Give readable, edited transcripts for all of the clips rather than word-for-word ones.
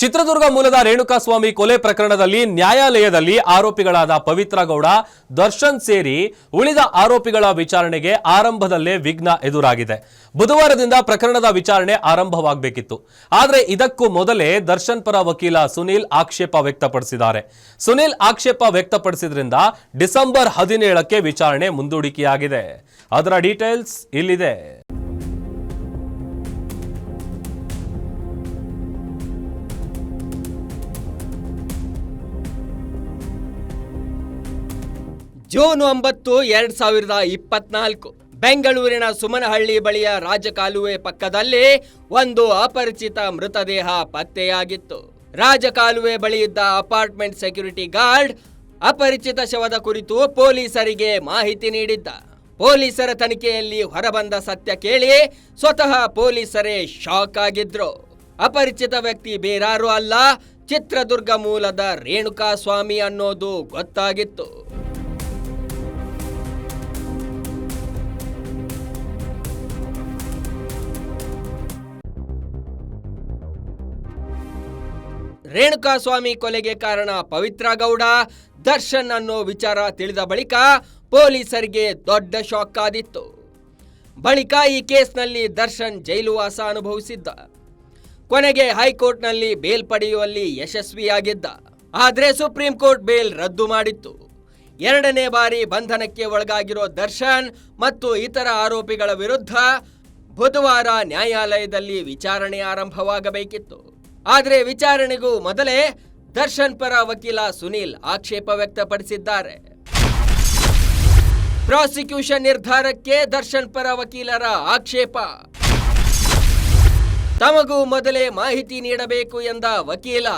ಚಿತ್ರದುರ್ಗ ಮೂಲದ ರೇಣುಕಾಸ್ವಾಮಿ ಕೊಲೆ ಪ್ರಕರಣದಲ್ಲಿ ನ್ಯಾಯಾಲಯದಲ್ಲಿ ಆರೋಪಿಗಳಾದ ಪವಿತ್ರ ಗೌಡ, ದರ್ಶನ್ ಸೇರಿ ಉಳಿದ ಆರೋಪಿಗಳ ವಿಚಾರಣೆಗೆ ಆರಂಭದಲ್ಲೇ ವಿಘ್ನ ಎದುರಾಗಿದೆ. ಬುಧವಾರದಿಂದ ಪ್ರಕರಣದ ವಿಚಾರಣೆ ಆರಂಭವಾಗಬೇಕಿತ್ತು. ಆದರೆ ಇದಕ್ಕೂ ಮೊದಲೇ ದರ್ಶನ್ ಪರ ವಕೀಲ ಸುನೀಲ್ ಆಕ್ಷೇಪ ವ್ಯಕ್ತಪಡಿಸಿದ್ದಾರೆ. ಸುನೀಲ್ ಆಕ್ಷೇಪ ವ್ಯಕ್ತಪಡಿಸಿದ್ರಿಂದ ಡಿಸೆಂಬರ್ 17ಕ್ಕೆ ವಿಚಾರಣೆ ಮುಂದೂಡಿಕೆಯಾಗಿದೆ. ಅದರ ಡೀಟೇಲ್ಸ್ ಇಲ್ಲಿದೆ. ಜೂನ್ 9, 2024 ಬೆಂಗಳೂರಿನ ಸುಮನಹಳ್ಳಿ ಬಳಿಯ ರಾಜಕಾಲುವೆ ಪಕ್ಕದಲ್ಲಿ ಒಂದು ಅಪರಿಚಿತ ಮೃತದೇಹ ಪತ್ತೆಯಾಗಿತ್ತು. ರಾಜಕಾಲುವೆ ಬಳಿ ಇದ್ದ ಅಪಾರ್ಟ್ಮೆಂಟ್ ಸೆಕ್ಯೂರಿಟಿ ಗಾರ್ಡ್ ಅಪರಿಚಿತ ಶವದ ಕುರಿತು ಪೊಲೀಸರಿಗೆ ಮಾಹಿತಿ ನೀಡಿದ್ದ. ಪೊಲೀಸರ ತನಿಖೆಯಲ್ಲಿ ಹೊರಬಂದ ಸತ್ಯ ಕೇಳಿ ಸ್ವತಃ ಪೊಲೀಸರೇ ಶಾಕ್ ಆಗಿದ್ರು. ಅಪರಿಚಿತ ವ್ಯಕ್ತಿ ಬೇರಾರೂ ಅಲ್ಲ, ಚಿತ್ರದುರ್ಗ ಮೂಲದ ರೇಣುಕಾಸ್ವಾಮಿ ಅನ್ನೋದು ಗೊತ್ತಾಗಿತ್ತು. ರೇಣುಕಾಸ್ವಾಮಿ ಕೊಲೆಗೆ ಕಾರಣ ಪವಿತ್ರ ಗೌಡ, ದರ್ಶನ್ ಅನ್ನೋ ವಿಚಾರ ತಿಳಿದ ಬಳಿಕ ಪೊಲೀಸರಿಗೆ ದೊಡ್ಡ ಶಾಕ್ ಆದಿತ್ತು. ಬಳಿಕ ಈ ಕೇಸ್ನಲ್ಲಿ ದರ್ಶನ್ ಜೈಲುವಾಸ ಅನುಭವಿಸಿದ್ದ. ಕೊನೆಗೆ ಹೈಕೋರ್ಟ್ನಲ್ಲಿ ಬೇಲ್ ಪಡೆಯುವಲ್ಲಿ ಯಶಸ್ವಿಯಾಗಿದ್ದ. ಆದರೆ ಸುಪ್ರೀಂ ಕೋರ್ಟ್ ಬೇಲ್ ರದ್ದು ಮಾಡಿತ್ತು. 2ನೇ ಬಾರಿ ಬಂಧನಕ್ಕೆ ಒಳಗಾಗಿರೋ ದರ್ಶನ್ ಮತ್ತು ಇತರ ಆರೋಪಿಗಳ ವಿರುದ್ಧ ಬುಧವಾರ ನ್ಯಾಯಾಲಯದಲ್ಲಿ ವಿಚಾರಣೆ ಆರಂಭವಾಗಬೇಕಿತ್ತು. ಆದರೆ ವಿಚಾರಣೆಗೂ ಮೊದಲೇ ದರ್ಶನ್ ಪರ ವಕೀಲ ಸುನೀಲ್ ಆಕ್ಷೇಪ ವ್ಯಕ್ತಪಡಿಸಿದ್ದಾರೆ. ಪ್ರಾಸಿಕ್ಯೂಷನ್ ನಿರ್ಧಾರಕ್ಕೆ ದರ್ಶನ್ ಪರ ವಕೀಲರ ಆಕ್ಷೇಪ. ತಮಗೂ ಮೊದಲೇ ಮಾಹಿತಿ ನೀಡಬೇಕು ಎಂದ ವಕೀಲ.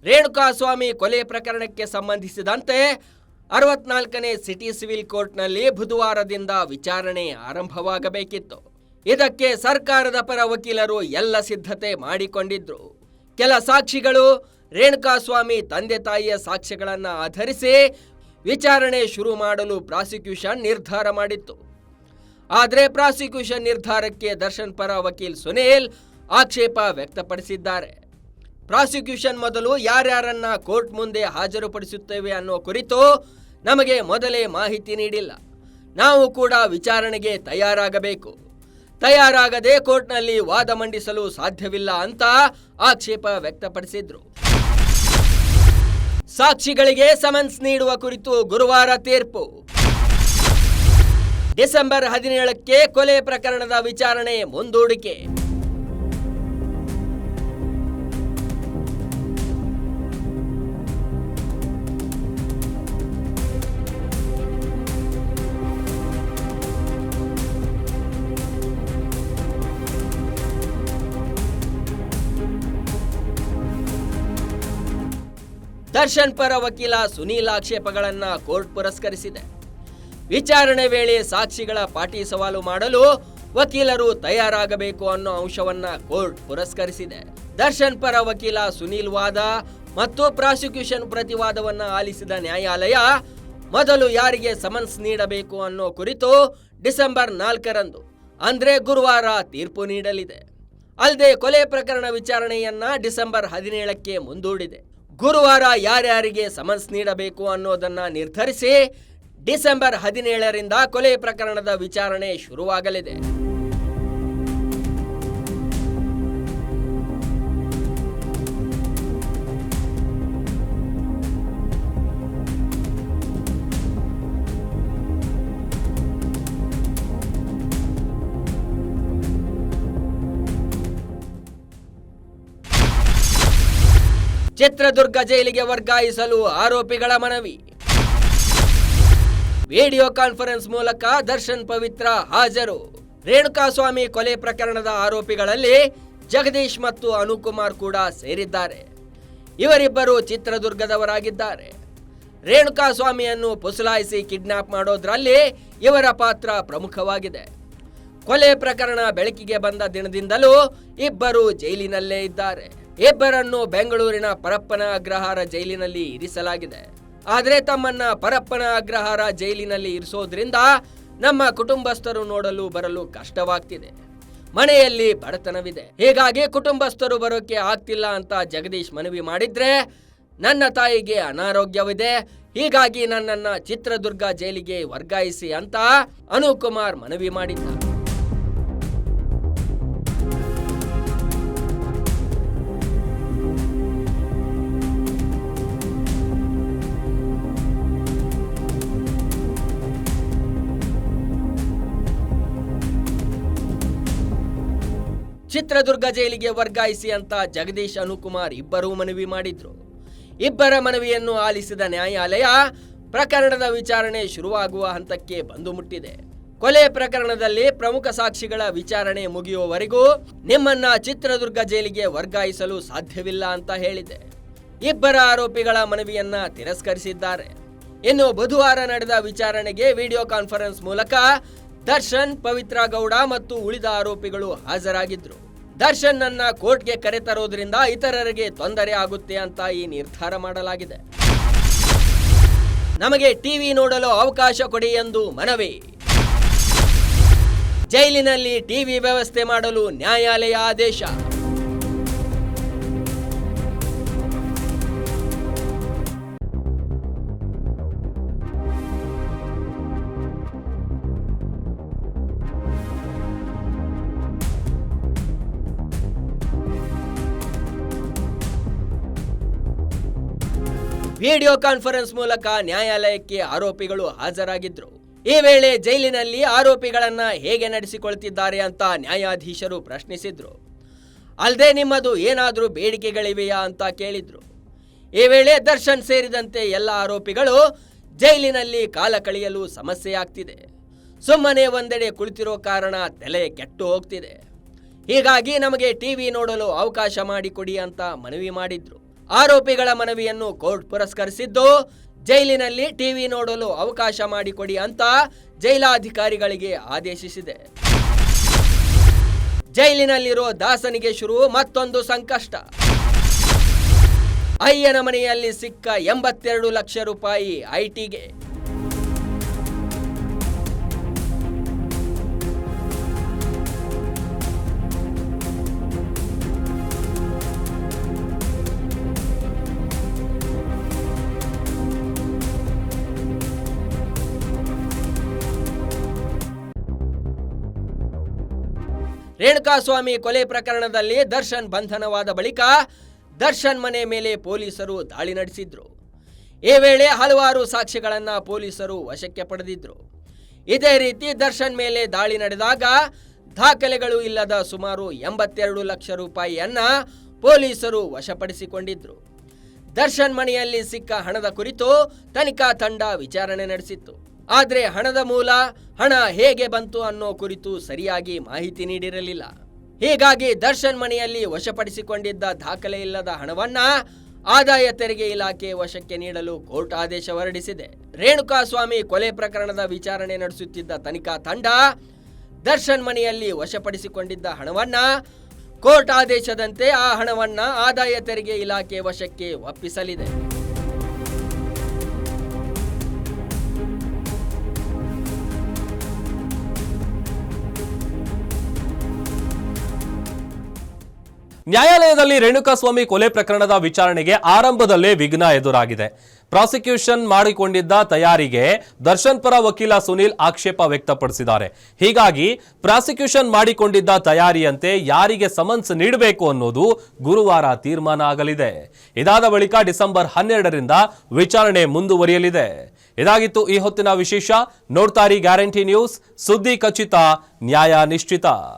ರೇಣುಕಾಸ್ವಾಮಿ ಕೊಲೆ ಪ್ರಕರಣಕ್ಕೆ ಸಂಬಂಧಿಸಿದಂತೆ 64ನೇ ಸಿಟಿ ಸಿವಿಲ್ ಕೋರ್ಟ್ನಲ್ಲಿ ಬುಧವಾರದಿಂದ ವಿಚಾರಣೆ ಆರಂಭವಾಗಬೇಕಿತ್ತು. ಇದಕ್ಕೆ ಸರ್ಕಾರದ ಪರ ವಕೀಲರು ಎಲ್ಲ ಸಿದ್ಧತೆ ಮಾಡಿಕೊಂಡಿದ್ರು. ಕೆಲ ಸಾಕ್ಷಿಗಳು ರೇಣುಕಾಸ್ವಾಮಿ ತಂದೆ ತಾಯಿಯ ಸಾಕ್ಷ್ಯಗಳನ್ನು ಆಧರಿಸಿ ವಿಚಾರಣೆ ಶುರು ಮಾಡಲು ಪ್ರಾಸಿಕ್ಯೂಷನ್ ನಿರ್ಧಾರ ಮಾಡಿತ್ತು. ಆದರೆ ಪ್ರಾಸಿಕ್ಯೂಷನ್ ನಿರ್ಧಾರಕ್ಕೆ ದರ್ಶನ್ ಪರ ವಕೀಲ್ ಸುನೀಲ್ ಆಕ್ಷೇಪ ವ್ಯಕ್ತಪಡಿಸಿದ್ದಾರೆ. ಪ್ರಾಸಿಕ್ಯೂಷನ್ ಮೊದಲು ಯಾರ್ಯಾರನ್ನ ಕೋರ್ಟ್ ಮುಂದೆ ಹಾಜರುಪಡಿಸುತ್ತೇವೆ ಅನ್ನೋ ಕುರಿತು ನಮಗೆ ಮೊದಲೇ ಮಾಹಿತಿ ನೀಡಿಲ್ಲ. ನಾವು ಕೂಡ ವಿಚಾರಣೆಗೆ ತಯಾರಾಗಬೇಕು. ತಯಾರಾಗದೆ ಕೋರ್ಟ್ನಲ್ಲಿ ವಾದ ಮಂಡಿಸಲು ಸಾಧ್ಯವಿಲ್ಲ ಅಂತ ಆಕ್ಷೇಪ ವ್ಯಕ್ತಪಡಿಸಿದ್ರು. ಸಾಕ್ಷಿಗಳಿಗೆ ಸಮನ್ಸ್ ನೀಡುವ ಕುರಿತು ಗುರುವಾರ ತೀರ್ಪು. ಡಿಸೆಂಬರ್ 17ಕ್ಕೆ ಕೊಲೆ ಪ್ರಕರಣದ ವಿಚಾರಣೆ ಮುಂದೂಡಿಕೆ. ದರ್ಶನ್ ಪರ ವಕೀಲ ಸುನೀಲ್ ಆಕ್ಷೇಪಗಳನ್ನು ಕೋರ್ಟ್ ಪುರಸ್ಕರಿಸಿದೆ. ವಿಚಾರಣೆ ವೇಳೆ ಸಾಕ್ಷಿಗಳ ಪಾಟಿ ಸವಾಲು ಮಾಡಲು ವಕೀಲರು ತಯಾರಾಗಬೇಕು ಅನ್ನೋ ಅಂಶವನ್ನ ಕೋರ್ಟ್ ಪುರಸ್ಕರಿಸಿದೆ. ದರ್ಶನ್ ಪರ ವಕೀಲ ಸುನೀಲ್ ವಾದ ಮತ್ತು ಪ್ರಾಸಿಕ್ಯೂಷನ್ ಪ್ರತಿವಾದವನ್ನ ಆಲಿಸಿದ ನ್ಯಾಯಾಲಯ ಮೊದಲು ಯಾರಿಗೆ ಸಮನ್ಸ್ ನೀಡಬೇಕು ಅನ್ನೋ ಕುರಿತು ಡಿಸೆಂಬರ್ 4ರಂದು ಅಂದ್ರೆ ಗುರುವಾರ ತೀರ್ಪು ನೀಡಲಿದೆ. ಅಲ್ಲದೆ ಕೊಲೆ ಪ್ರಕರಣ ವಿಚಾರಣೆಯನ್ನ ಡಿಸೆಂಬರ್ 17ಕ್ಕೆ ಮುಂದೂಡಿದೆ. ಗುರುವಾರ ಯಾರ್ಯಾರಿಗೆ ಸಮನ್ಸ್ ನೀಡಬೇಕು ಅನ್ನೋದನ್ನ ನಿರ್ಧರಿಸಿ ಡಿಸೆಂಬರ್ 17ರಿಂದ ಕೊಲೆ ಪ್ರಕರಣದ ವಿಚಾರಣೆ ಶುರುವಾಗಲಿದೆ. ಚಿತ್ರದುರ್ಗ ಜೈಲಿಗೆ ವರ್ಗಾಯಿಸಲು ಆರೋಪಿಗಳ ಮನವಿ. ವಿಡಿಯೋ ಕಾನ್ಫರೆನ್ಸ್ ಮೂಲಕ ದರ್ಶನ್ ಪವಿತ್ರ ಹಾಜರು. ರೇಣುಕಾಸ್ವಾಮಿ ಕೊಲೆ ಪ್ರಕರಣದ ಆರೋಪಿಗಳಲ್ಲಿ ಜಗದೀಶ್ ಮತ್ತು ಅನುಕುಮಾರ್ ಕೂಡ ಸೇರಿದ್ದಾರೆ. ಇವರಿಬ್ಬರು ಚಿತ್ರದುರ್ಗದವರಾಗಿದ್ದಾರೆ. ರೇಣುಕಾಸ್ವಾಮಿಯನ್ನು ಪುಸಲಾಯಿಸಿ ಕಿಡ್ನಾಪ್ ಮಾಡೋದ್ರಲ್ಲಿ ಇವರ ಪಾತ್ರ ಪ್ರಮುಖವಾಗಿದೆ. ಕೊಲೆ ಪ್ರಕರಣ ಬೆಳಕಿಗೆ ಬಂದ ದಿನದಿಂದಲೂ ಇಬ್ಬರು ಜೈಲಿನಲ್ಲೇ ಇದ್ದಾರೆ. ಇಬ್ಬರನ್ನು ಬೆಂಗಳೂರಿನ ಪರಪ್ಪನ ಅಗ್ರಹಾರ ಜೈಲಿನಲ್ಲಿ ಇರಿಸಲಾಗಿದೆ. ಆದರೆ ತಮ್ಮನ್ನ ಪರಪ್ಪನ ಅಗ್ರಹಾರ ಜೈಲಿನಲ್ಲಿ ಇರಿಸೋದ್ರಿಂದ ನಮ್ಮ ಕುಟುಂಬಸ್ಥರು ನೋಡಲು ಬರಲು ಕಷ್ಟವಾಗ್ತಿದೆ. ಮನೆಯಲ್ಲಿ ಬಡತನವಿದೆ. ಹೀಗಾಗಿ ಕುಟುಂಬಸ್ಥರು ಬರೋಕೆ ಆಗ್ತಿಲ್ಲ ಅಂತ ಜಗದೀಶ್ ಮನವಿ ಮಾಡಿದ್ರೆ, ನನ್ನ ತಾಯಿಗೆ ಅನಾರೋಗ್ಯವಿದೆ, ಹೀಗಾಗಿ ನನ್ನನ್ನ ಚಿತ್ರದುರ್ಗ ಜೈಲಿಗೆ ವರ್ಗಾಯಿಸಿ ಅಂತ ಅನುಕುಮಾರ್ ಮನವಿ ಮಾಡಿದ್ದ. ಚಿತ್ರದುರ್ಗ ಜೈಲಿಗೆ ವರ್ಗಾಯಿಸಿ ಅಂತ ಜಗದೀಶ್ ಅನುಕುಮಾರ್ ಇಬ್ಬರೂ ಮನವಿ ಮಾಡಿದ್ರು. ಇಬ್ಬರ ಮನವಿಯನ್ನು ಆಲಿಸಿದ ನ್ಯಾಯಾಲಯ ಪ್ರಕರಣದ ವಿಚಾರಣೆ ಶುರುವಾಗುವ ಹಂತಕ್ಕೆ ಬಂದು ಮುಟ್ಟಿದೆ. ಕೊಲೆ ಪ್ರಕರಣದಲ್ಲಿ ಪ್ರಮುಖ ಸಾಕ್ಷಿಗಳ ವಿಚಾರಣೆ ಮುಗಿಯುವವರೆಗೂ ನಿಮ್ಮನ್ನ ಚಿತ್ರದುರ್ಗ ಜೈಲಿಗೆ ವರ್ಗಾಯಿಸಲು ಸಾಧ್ಯವಿಲ್ಲ ಅಂತ ಹೇಳಿದೆ. ಇಬ್ಬರ ಆರೋಪಿಗಳ ಮನವಿಯನ್ನ ತಿರಸ್ಕರಿಸಿದ್ದಾರೆ. ಇನ್ನು ಬುಧವಾರ ನಡೆದ ವಿಚಾರಣೆಗೆ ವಿಡಿಯೋ ಕಾನ್ಫರೆನ್ಸ್ ಮೂಲಕ ದರ್ಶನ್, ಪವಿತ್ರ ಗೌಡ ಮತ್ತು ಉಳಿದ ಆರೋಪಿಗಳು ಹಾಜರಾಗಿದ್ರು. ದರ್ಶನ್ ನನ್ನ ಕೋರ್ಟ್ಗೆ ಕರೆತರೋದ್ರಿಂದ ಇತರರಿಗೆ ತೊಂದರೆ ಆಗುತ್ತೆ ಅಂತ ಈ ನಿರ್ಧಾರ ಮಾಡಲಾಗಿದೆ. ನಮಗೆ ಟಿವಿ ನೋಡಲು ಅವಕಾಶ ಕೊಡಿ ಎಂದು ಮನವಿ. ಜೈಲಿನಲ್ಲಿ ಟಿವಿ ವ್ಯವಸ್ಥೆ ಮಾಡಲು ನ್ಯಾಯಾಲಯ ಆದೇಶ. ವಿಡಿಯೋ ಕಾನ್ಫರೆನ್ಸ್ ಮೂಲಕ ನ್ಯಾಯಾಲಯಕ್ಕೆ ಆರೋಪಿಗಳು ಹಾಜರಾಗಿದ್ರು. ಈ ವೇಳೆ ಜೈಲಿನಲ್ಲಿ ಆರೋಪಿಗಳನ್ನ ಹೇಗೆ ನಡೆಸಿಕೊಳ್ತಿದ್ದಾರೆ ಅಂತ ನ್ಯಾಯಾಧೀಶರು ಪ್ರಶ್ನಿಸಿದ್ರು. ಅಲ್ಲದೆ ನಿಮ್ಮದು ಏನಾದರೂ ಬೇಡಿಕೆಗಳಿವೆಯಾ ಅಂತ ಕೇಳಿದ್ರು. ಈ ವೇಳೆ ದರ್ಶನ್ ಸೇರಿದಂತೆ ಎಲ್ಲ ಆರೋಪಿಗಳು ಜೈಲಿನಲ್ಲಿ ಕಾಲ ಕಳೆಯಲು ಸಮಸ್ಯೆಯಾಗ್ತಿದೆ, ಸುಮ್ಮನೆ ಒಂದೆಡೆ ಕುಳಿತಿರೋ ಕಾರಣ ತಲೆ ಕೆಟ್ಟು ಹೋಗ್ತಿದೆ, ಹೀಗಾಗಿ ನಮಗೆ ಟಿವಿ ನೋಡಲು ಅವಕಾಶ ಮಾಡಿಕೊಡಿ ಅಂತ ಮನವಿ ಮಾಡಿದ್ರು. ಆರೋಪಿಗಳ ಮನವಿಯನ್ನು ಕೋರ್ಟ್ ಪುರಸ್ಕರಿಸಿದ್ದು, ಜೈಲಿನಲ್ಲಿ ಟಿವಿ ನೋಡಲು ಅವಕಾಶ ಮಾಡಿಕೊಡಿ ಅಂತ ಜೈಲಾಧಿಕಾರಿಗಳಿಗೆ ಆದೇಶಿಸಿದೆ. ಜೈಲಿನಲ್ಲಿರೋ ದಾಸನಿಗೆ ಶುರು ಮತ್ತೊಂದು ಸಂಕಷ್ಟ. ಅಯ್ಯನ ಮನೆಯಲ್ಲಿ ಸಿಕ್ಕ 82 ಲಕ್ಷ ರೂಪಾಯಿ ಐಟಿಗೆ. ರೇಣುಕಾಸ್ವಾಮಿ ಕೊಲೆ ಪ್ರಕರಣದಲ್ಲಿ ದರ್ಶನ್ ಬಂಧನವಾದ ಬಳಿಕ ದರ್ಶನ್ ಮನೆ ಮೇಲೆ ಪೊಲೀಸರು ದಾಳಿ ನಡೆಸಿದ್ರು. ಈ ವೇಳೆ ಹಲವಾರು ಸಾಕ್ಷ್ಯಗಳನ್ನು ಪೊಲೀಸರು ವಶಕ್ಕೆ ಪಡೆದಿದ್ರು. ಇದೇ ರೀತಿ ದರ್ಶನ್ ಮೇಲೆ ದಾಳಿ ನಡೆದಾಗ ದಾಖಲೆಗಳು ಇಲ್ಲದ ಸುಮಾರು 82 ಲಕ್ಷ ರೂಪಾಯಿಯನ್ನ ಪೊಲೀಸರು ವಶಪಡಿಸಿಕೊಂಡಿದ್ರು. ದರ್ಶನ್ ಮನೆಯಲ್ಲಿ ಸಿಕ್ಕ ಹಣದ ಕುರಿತು ತನಿಖಾ ತಂಡ ವಿಚಾರಣೆ ನಡೆಸಿತ್ತು. ಆದರೆ ಹಣದ ಮೂಲ, ಹಣ ಹೇಗೆ ಬಂತು ಅನ್ನೋ ಕುರಿತು ಸರಿಯಾಗಿ ಮಾಹಿತಿ ನೀಡಿರಲಿಲ್ಲ. ಹೀಗಾಗಿ ದರ್ಶನ್ ಮನೆಯಲ್ಲಿ ವಶಪಡಿಸಿಕೊಂಡಿದ್ದ ದಾಖಲೆ ಇಲ್ಲದ ಹಣವನ್ನ ಆದಾಯ ತೆರಿಗೆ ಇಲಾಖೆ ವಶಕ್ಕೆ ನೀಡಲು ಕೋರ್ಟ್ ಆದೇಶ ಹೊರಡಿಸಿದೆ. ರೇಣುಕಾಸ್ವಾಮಿ ಕೊಲೆ ಪ್ರಕರಣದ ವಿಚಾರಣೆ ನಡೆಸುತ್ತಿದ್ದ ತನಿಖಾ ತಂಡ ದರ್ಶನ್ ಮನೆಯಲ್ಲಿ ವಶಪಡಿಸಿಕೊಂಡಿದ್ದ ಹಣವನ್ನ ಕೋರ್ಟ್ ಆದೇಶದಂತೆ ಆ ಹಣವನ್ನ ಆದಾಯ ತೆರಿಗೆ ಇಲಾಖೆ ವಶಕ್ಕೆ ಒಪ್ಪಿಸಲಿದೆ. ನ್ಯಾಯಾಲಯದಲ್ಲಿ ರೇಣುಕಾಸ್ವಾಮಿ ಕೊಲೆ ಪ್ರಕರಣದ ವಿಚಾರಣೆಗೆ ಆರಂಭದಲ್ಲೇ ವಿಘ್ನ ಎದುರಾಗಿದೆ. ಪ್ರಾಸಿಕ್ಯೂಷನ್ ಮಾಡಿಕೊಂಡಿದ್ದ ತಯಾರಿಗೆ ದರ್ಶನ್ ಪರ ವಕೀಲ ಸುನೀಲ್ ಆಕ್ಷೇಪ ವ್ಯಕ್ತಪಡಿಸಿದ್ದಾರೆ. ಹೀಗಾಗಿ ಪ್ರಾಸಿಕ್ಯೂಷನ್ ಮಾಡಿಕೊಂಡಿದ್ದ ತಯಾರಿಯಂತೆ ಯಾರಿಗೆ ಸಮನ್ಸ್ ನೀಡಬೇಕು ಅನ್ನೋದು ಗುರುವಾರ ತೀರ್ಮಾನ ಆಗಲಿದೆ. ಇದಾದ ಬಳಿಕ ಡಿಸೆಂಬರ್ 12ರಿಂದ ವಿಚಾರಣೆ ಮುಂದುವರಿಯಲಿದೆ. ಇದಾಗಿತ್ತು ಈ ಹೊತ್ತಿನ ವಿಶೇಷ. ನೋಡ್ತಾರಿ ಗ್ಯಾರಂಟಿ ನ್ಯೂಸ್, ಸುದ್ದಿ ಖಚಿತ, ನ್ಯಾಯ ನಿಶ್ಚಿತ.